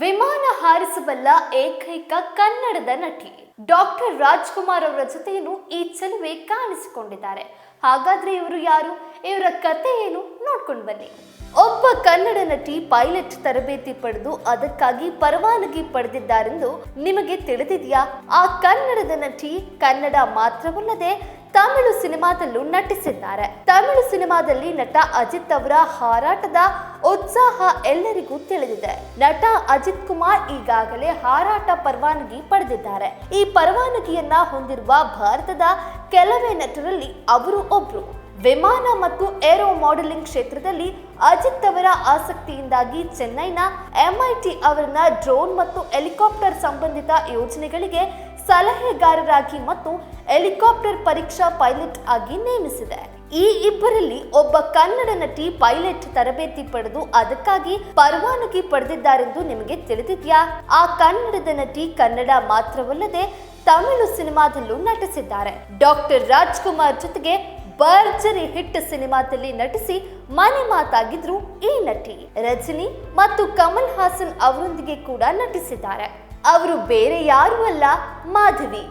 ವಿಮಾನ ಹಾರಿಸಬಲ್ಲ ಏಕೈಕ ಕನ್ನಡದ ನಟಿ ಡಾಕ್ಟರ್ ರಾಜ್ಕುಮಾರ್ ಅವರ ಜೊತೆಯನ್ನು ಈ ಚೆಲುವೆ ಕಾಣಿಸಿಕೊಂಡಿದ್ದಾರೆ. ಹಾಗಾದ್ರೆ ಇವರು ಯಾರು, ಇವರ ಕತೆ ಏನು ನೋಡ್ಕೊಂಡು ಬನ್ನಿ. ಒಬ್ಬ ಕನ್ನಡ ನಟಿ ಪೈಲಟ್ ತರಬೇತಿ ಪಡೆದು ಅದಕ್ಕಾಗಿ ಪರವಾನಗಿ ಪಡೆದಿದ್ದಾರೆಂದು ನಿಮಗೆ ತಿಳಿದಿದೆಯಾ? ಆ ಕನ್ನಡದ ನಟಿ ಕನ್ನಡ ಮಾತ್ರವಲ್ಲದೆ ತಮಿಳು ಸಿನಿಮಾದಲ್ಲೂ ನಟಿಸಿದ್ದಾರೆ. ತಮಿಳು ಸಿನಿಮಾದಲ್ಲಿ ನಟ ಅಜಿತ್ ಅವರ ಹಾರಾಟದ ಉತ್ಸಾಹ ಎಲ್ಲರಿಗೂ ತಿಳಿದಿದೆ. ನಟ ಅಜಿತ್ ಕುಮಾರ್ ಈಗಾಗಲೇ ಹಾರಾಟ ಪರವಾನಗಿ ಪಡೆದಿದ್ದಾರೆ. ಈ ಪರವಾನಗಿಯನ್ನ ಹೊಂದಿರುವ ಭಾರತದ ಕೆಲವೇ ನಟರಲ್ಲಿ ಅವರು ಒಬ್ರು. ವಿಮಾನ ಮತ್ತು ಏರೋ ಮಾಡೆಲಿಂಗ್ ಕ್ಷೇತ್ರದಲ್ಲಿ ಅಜಿತ್ ಅವರ ಆಸಕ್ತಿಯಿಂದಾಗಿ ಚೆನ್ನೈನ MIT ಅವರನ್ನ ಡ್ರೋನ್ ಮತ್ತು ಹೆಲಿಕಾಪ್ಟರ್ ಸಂಬಂಧಿತ ಯೋಜನೆಗಳಿಗೆ ಸಲಹೆಗಾರರಾಗಿ ಮತ್ತು ಹೆಲಿಕಾಪ್ಟರ್ ಪರೀಕ್ಷಾ ಪೈಲಟ್ ಆಗಿ ನೇಮಿಸಿದೆ. ಈ ಇಬ್ಬರಲ್ಲಿ ಒಬ್ಬ ಕನ್ನಡ ನಟಿ ಪೈಲಟ್ ತರಬೇತಿ ಪಡೆದು ಅದಕ್ಕಾಗಿ ಪರವಾನಗಿ ಪಡೆದಿದ್ದಾರೆಂದು ನಿಮಗೆ ತಿಳಿದಿದೆಯಾ? ಆ ಕನ್ನಡದ ನಟಿ ಕನ್ನಡ ಮಾತ್ರವಲ್ಲದೆ ತಮಿಳು ಸಿನಿಮಾದಲ್ಲೂ ನಟಿಸಿದ್ದಾರೆ. ಡಾಕ್ಟರ್ ರಾಜ್ಕುಮಾರ್ ಜೊತೆಗೆ ಭರ್ಜರಿ ಹಿಟ್ ಸಿನಿಮಾದಲ್ಲಿ ನಟಿಸಿ ಮನೆ ಮಾತಾಗಿದ್ರು ಈ ನಟಿ. ರಜನಿ ಮತ್ತು ಕಮಲ್ ಹಾಸನ್ ಅವರೊಂದಿಗೆ ಕೂಡ ನಟಿಸಿದ್ದಾರೆ. ಅವರು ಬೇರೆ ಯಾರೂ ಅಲ್ಲ, ಮಾಧವಿ.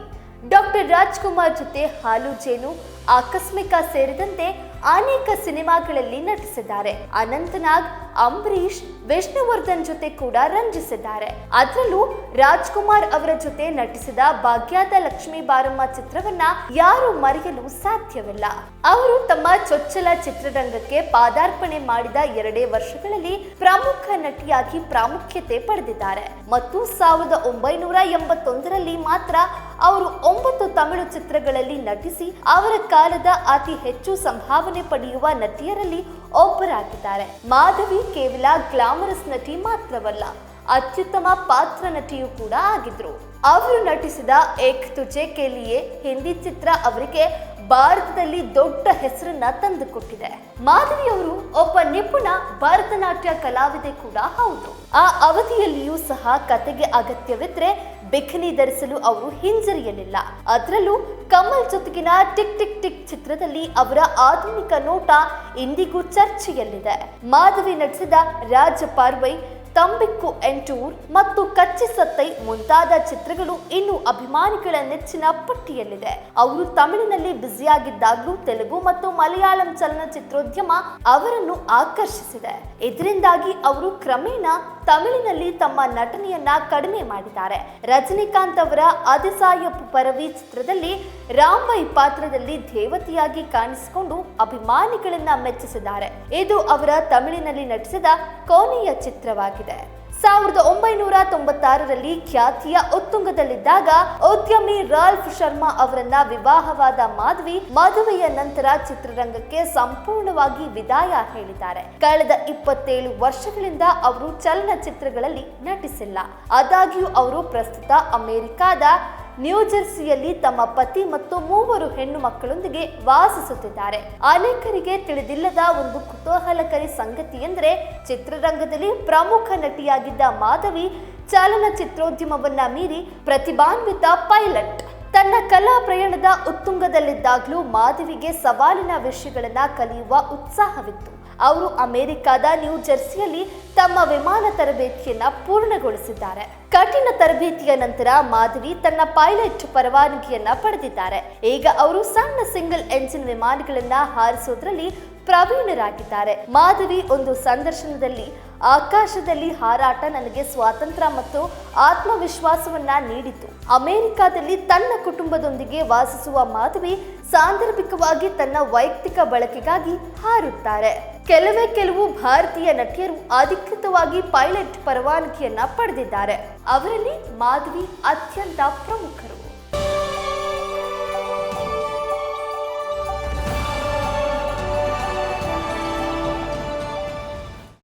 ಡಾಕ್ಟರ್ ರಾಜ್ಕುಮಾರ್ ಜೊತೆ ಹಾಲು ಜೇನು, ಆಕಸ್ಮಿಕ ಸೇರಿದಂತೆ ಅನೇಕ ಸಿನಿಮಾಗಳಲ್ಲಿ ನಟಿಸಿದ್ದಾರೆ. ಅನಂತನಾಗ್, ಅಂಬರೀಶ್, ವಿಷ್ಣುವರ್ಧನ್ ಜೊತೆ ಕೂಡ ರಂಜಿಸಿದ್ದಾರೆ. ಅದರಲ್ಲೂ ರಾಜ್ಕುಮಾರ್ ಅವರ ಜೊತೆ ನಟಿಸಿದ ಭಾಗ್ಯದ ಲಕ್ಷ್ಮೀ ಬಾರಮ್ಮ ಚಿತ್ರವನ್ನ ಯಾರು ಮರೆಯಲು ಸಾಧ್ಯವಿಲ್ಲ. ಅವರು ತಮ್ಮ ಚೊಚ್ಚಲ ಚಿತ್ರರಂಗಕ್ಕೆ ಪಾದಾರ್ಪಣೆ ಮಾಡಿದ 2 ವರ್ಷಗಳಲ್ಲಿ ಪ್ರಮುಖ ನಟಿಯಾಗಿ ಪ್ರಾಮುಖ್ಯತೆ ಪಡೆದಿದ್ದಾರೆ ಮತ್ತು 1981ರಲ್ಲಿ ಮಾತ್ರ ಅವರು 9 ತಮಿಳು ಚಿತ್ರಗಳಲ್ಲಿ ನಟಿಸಿ ಅವರ ಕಾಲದ ಅತಿ ಹೆಚ್ಚು ಸಂಭಾವನೆ ಪಡೆಯುವ ನಟಿಯರಲ್ಲಿ ಒಬ್ಬರಾಗಿದ್ದಾರೆ. ಮಾಧವಿ ಕೇವಲ ಗ್ಲಾಮರಸ್ ನಟಿ ಮಾತ್ರವಲ್ಲ, ಅತ್ಯುತ್ತಮ ಪಾತ್ರ ನಟಿಯೂ ಕೂಡ ಆಗಿದ್ರು. ಅವರು ನಟಿಸಿದ ಏಕ್ ತುಜೆ ಕೆ ಲಿಯೆ ಹಿಂದಿ ಚಿತ್ರ ಅವರಿಗೆ ಭಾರತದಲ್ಲಿ ದೊಡ್ಡ ಹೆಸರನ್ನ ತಂದುಕೊಟ್ಟಿದೆ. ಮಾಧವಿ ಅವರು ಒಬ್ಬ ನಿಪುಣ ಭರತನಾಟ್ಯ ಕಲಾವಿದೆ ಕೂಡ ಹೌದು. ಆ ಅವಧಿಯಲ್ಲಿಯೂ ಸಹ ಕತೆಗೆ ಅಗತ್ಯವಿದ್ರೆ ಬಿಕಿನಿ ಧರಿಸಲು ಅವರು ಹಿಂಜರಿಯಲಿಲ್ಲ. ಅದರಲ್ಲೂ ಕಮಲ್ ಜೊತೆಗಿನ ಟಿಕ್ ಟಿಕ್ ಟಿಕ್ ಚಿತ್ರದಲ್ಲಿ ಅವರ ಆಧುನಿಕ ನೋಟ ಇಂದಿಗೂ ಚರ್ಚೆಯಲ್ಲಿದೆ. ಮಾಧವಿ ನಟಿಸಿದ ರಾಜ ಪಾರ್ವೈ, ತಂಬಿಕ್ಕು ಎಂಟೂರ್ ಮತ್ತು ಕಚ್ಚಿ ಸತ್ತೈ ಮುಂತಾದ ಚಿತ್ರಗಳು ಇನ್ನು ಅಭಿಮಾನಿಗಳ ನೆಚ್ಚಿನ ಪಟ್ಟಿಯಲ್ಲಿದೆ. ಅವರು ತಮಿಳಿನಲ್ಲಿ ಬ್ಯುಸಿಯಾಗಿದ್ದಾಗಲೂ ತೆಲುಗು ಮತ್ತು ಮಲಯಾಳಂ ಚಲನಚಿತ್ರೋದ್ಯಮ ಅವರನ್ನು ಆಕರ್ಷಿಸಿದೆ. ಇದರಿಂದಾಗಿ ಅವರು ಕ್ರಮೇಣ ತಮಿಳಿನಲ್ಲಿ ತಮ್ಮ ನಟನೆಯನ್ನ ಕಡಿಮೆ ಮಾಡಿದ್ದಾರೆ. ರಜನಿಕಾಂತ್ ಅವರ ಅದಿಸಾಯಪ್ಪು ಪರವಿ ಚಿತ್ರದಲ್ಲಿ ರಾಂಬೈ ಪಾತ್ರದಲ್ಲಿ ದೇವತೆಯಾಗಿ ಕಾಣಿಸಿಕೊಂಡು ಅಭಿಮಾನಿಗಳನ್ನ ಮೆಚ್ಚಿಸಿದ್ದಾರೆ. ಇದು ಅವರ ತಮಿಳಿನಲ್ಲಿ ನಟಿಸಿದ ಕೊನೆಯ ಚಿತ್ರವಾಗಿದೆ. 1996ರಲ್ಲಿ ಖ್ಯಾತಿಯ ಉತ್ತುಂಗದಲ್ಲಿದ್ದಾಗ ಉದ್ಯಮಿ ರಾಲ್ಫ್ ಶರ್ಮಾ ಅವರನ್ನ ವಿವಾಹವಾದ ಮಾಧವಿ ಮದುವೆಯ ನಂತರ ಚಿತ್ರರಂಗಕ್ಕೆ ಸಂಪೂರ್ಣವಾಗಿ ವಿದಾಯ ಹೇಳಿದ್ದಾರೆ. ಕಳೆದ 27 ವರ್ಷಗಳಿಂದ ಅವರು ಚಲನಚಿತ್ರಗಳಲ್ಲಿ ನಟಿಸಿಲ್ಲ. ಆದಾಗ್ಯೂ ಅವರು ಪ್ರಸ್ತುತ ಅಮೆರಿಕಾದ ನ್ಯೂಜೆರ್ಸಿಯಲ್ಲಿ ತಮ್ಮ ಪತಿ ಮತ್ತು 3 ಹೆಣ್ಣು ಮಕ್ಕಳೊಂದಿಗೆ ವಾಸಿಸುತ್ತಿದ್ದಾರೆ. ಅನೇಕರಿಗೆ ತಿಳಿದಿಲ್ಲದ ಒಂದು ಕುತೂಹಲಕಾರಿ ಸಂಗತಿ ಎಂದರೆ ಚಿತ್ರರಂಗದಲ್ಲಿ ಪ್ರಮುಖ ನಟಿಯಾಗಿದ್ದ ಮಾಧವಿ ಚಲನಚಿತ್ರೋದ್ಯಮವನ್ನ ಮೀರಿ ಪ್ರತಿಭಾನ್ವಿತ ಪೈಲಟ್. ತನ್ನ ಕಲಾ ಪ್ರಯಾಣದ ಉತ್ತುಂಗದಲ್ಲಿದ್ದಾಗಲೂ ಮಾಧವಿಗೆ ಸವಾಲಿನ ವಿಷಯಗಳನ್ನ ಕಲಿಯುವ ಉತ್ಸಾಹವಿತ್ತು. ಅವರು ಅಮೆರಿಕಾದ ನ್ಯೂ ಜೆರ್ಸಿಯಲ್ಲಿ ತಮ್ಮ ವಿಮಾನ ತರಬೇತಿಯನ್ನ ಪೂರ್ಣಗೊಳಿಸಿದ್ದಾರೆ. ಕಠಿಣ ತರಬೇತಿಯ ನಂತರ ಮಾಧವಿ ತನ್ನ ಪೈಲಟ್ ಪರವಾನಗಿಯನ್ನ ಪಡೆದಿದ್ದಾರೆ. ಈಗ ಅವರು ಸಣ್ಣ ಸಿಂಗಲ್ ಎಂಜಿನ್ ವಿಮಾನಗಳನ್ನ ಹಾರಿಸೋದ್ರಲ್ಲಿ ಪ್ರವೀಣರಾಗಿದ್ದಾರೆ. ಮಾಧವಿ ಒಂದು ಸಂದರ್ಶನದಲ್ಲಿ ಆಕಾಶದಲ್ಲಿ ಹಾರಾಟ ನನಗೆ ಸ್ವಾತಂತ್ರ್ಯ ಮತ್ತು ಆತ್ಮವಿಶ್ವಾಸವನ್ನ ನೀಡಿತು. ಅಮೆರಿಕಾದಲ್ಲಿ ತನ್ನ ಕುಟುಂಬದೊಂದಿಗೆ ವಾಸಿಸುವ ಮಾಧವಿ ಸಾಂದರ್ಭಿಕವಾಗಿ ತನ್ನ ವೈಯಕ್ತಿಕ ಬಳಕೆಗಾಗಿ ಹಾರುತ್ತಾರೆ. ಕೆಲವು ಭಾರತೀಯ ನಟಿಯರು ಅಧಿಕೃತವಾಗಿ ಪೈಲಟ್ ಪರವಾನಗಿಯನ್ನ ಪಡೆದಿದ್ದಾರೆ. ಅವರಲ್ಲಿ ಮಾಧವಿ ಅತ್ಯಂತ ಪ್ರಮುಖರು.